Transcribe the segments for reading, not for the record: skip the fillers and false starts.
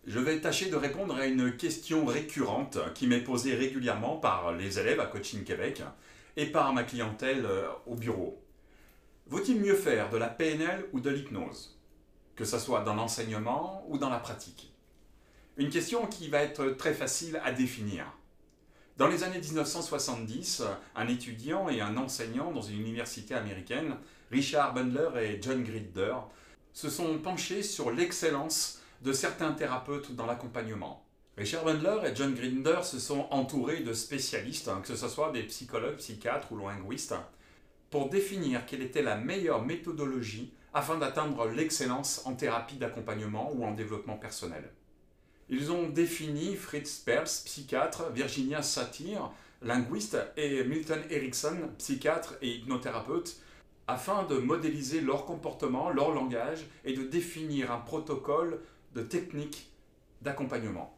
Je vais tâcher de répondre à une question récurrente qui m'est posée régulièrement par les élèves à Coaching Québec et par ma clientèle au bureau. Vaut-il mieux faire de la PNL ou de l'hypnose, que ce soit dans l'enseignement ou dans la pratique? Une question qui va être très facile à définir. Dans les années 1970, un étudiant et un enseignant dans une université américaine, Richard Bandler et John Grinder, se sont penchés sur l'excellence de certains thérapeutes dans l'accompagnement. Richard Bandler et John Grinder se sont entourés de spécialistes, que ce soit des psychologues, psychiatres ou linguistes, pour définir quelle était la meilleure méthodologie afin d'atteindre l'excellence en thérapie d'accompagnement ou en développement personnel. Ils ont défini Fritz Perls, psychiatre, Virginia Satir, linguiste, et Milton Erickson, psychiatre et hypnothérapeute, afin de modéliser leur comportement, leur langage et de définir un protocole de techniques d'accompagnement.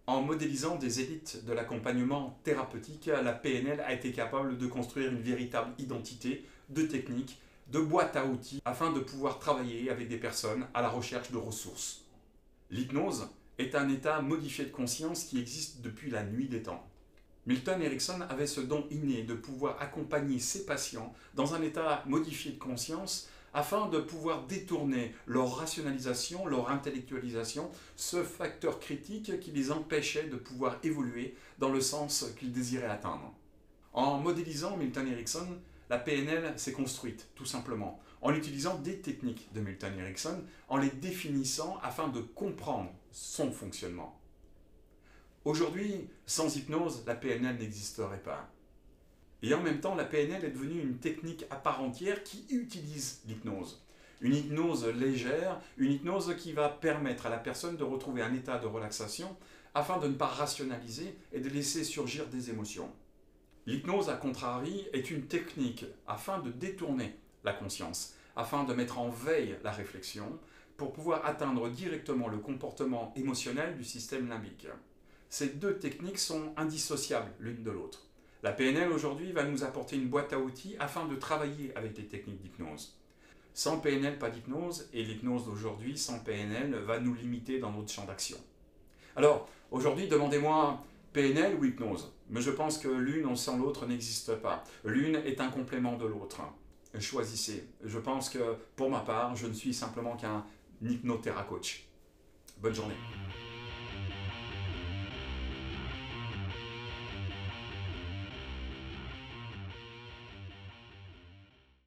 En modélisant des élites de l'accompagnement thérapeutique, la PNL a été capable de construire une véritable identité de techniques, de boîte à outils, afin de pouvoir travailler avec des personnes à la recherche de ressources. L'hypnose est un état modifié de conscience qui existe depuis la nuit des temps. Milton Erickson avait ce don inné de pouvoir accompagner ses patients dans un état modifié de conscience afin de pouvoir détourner leur rationalisation, leur intellectualisation, ce facteur critique qui les empêchait de pouvoir évoluer dans le sens qu'ils désiraient atteindre. En modélisant Milton Erickson, la PNL s'est construite, tout simplement, en utilisant des techniques de Milton Erickson, en les définissant afin de comprendre son fonctionnement. Aujourd'hui, sans hypnose, la PNL n'existerait pas. Et en même temps, la PNL est devenue une technique à part entière qui utilise l'hypnose. Une hypnose légère, une hypnose qui va permettre à la personne de retrouver un état de relaxation afin de ne pas rationaliser et de laisser surgir des émotions. L'hypnose, à contrario, est une technique afin de détourner la conscience, afin de mettre en veille la réflexion pour pouvoir atteindre directement le comportement émotionnel du système limbique. Ces deux techniques sont indissociables l'une de l'autre. La PNL aujourd'hui va nous apporter une boîte à outils afin de travailler avec les techniques d'hypnose. Sans PNL, pas d'hypnose, et l'hypnose d'aujourd'hui, sans PNL, va nous limiter dans notre champ d'action. Alors, aujourd'hui, demandez-moi PNL ou hypnose. Mais je pense que l'une sans l'autre n'existe pas. L'une est un complément de l'autre. Choisissez. Je pense que, pour ma part, je ne suis simplement qu'un hypnothérapeute. Bonne journée.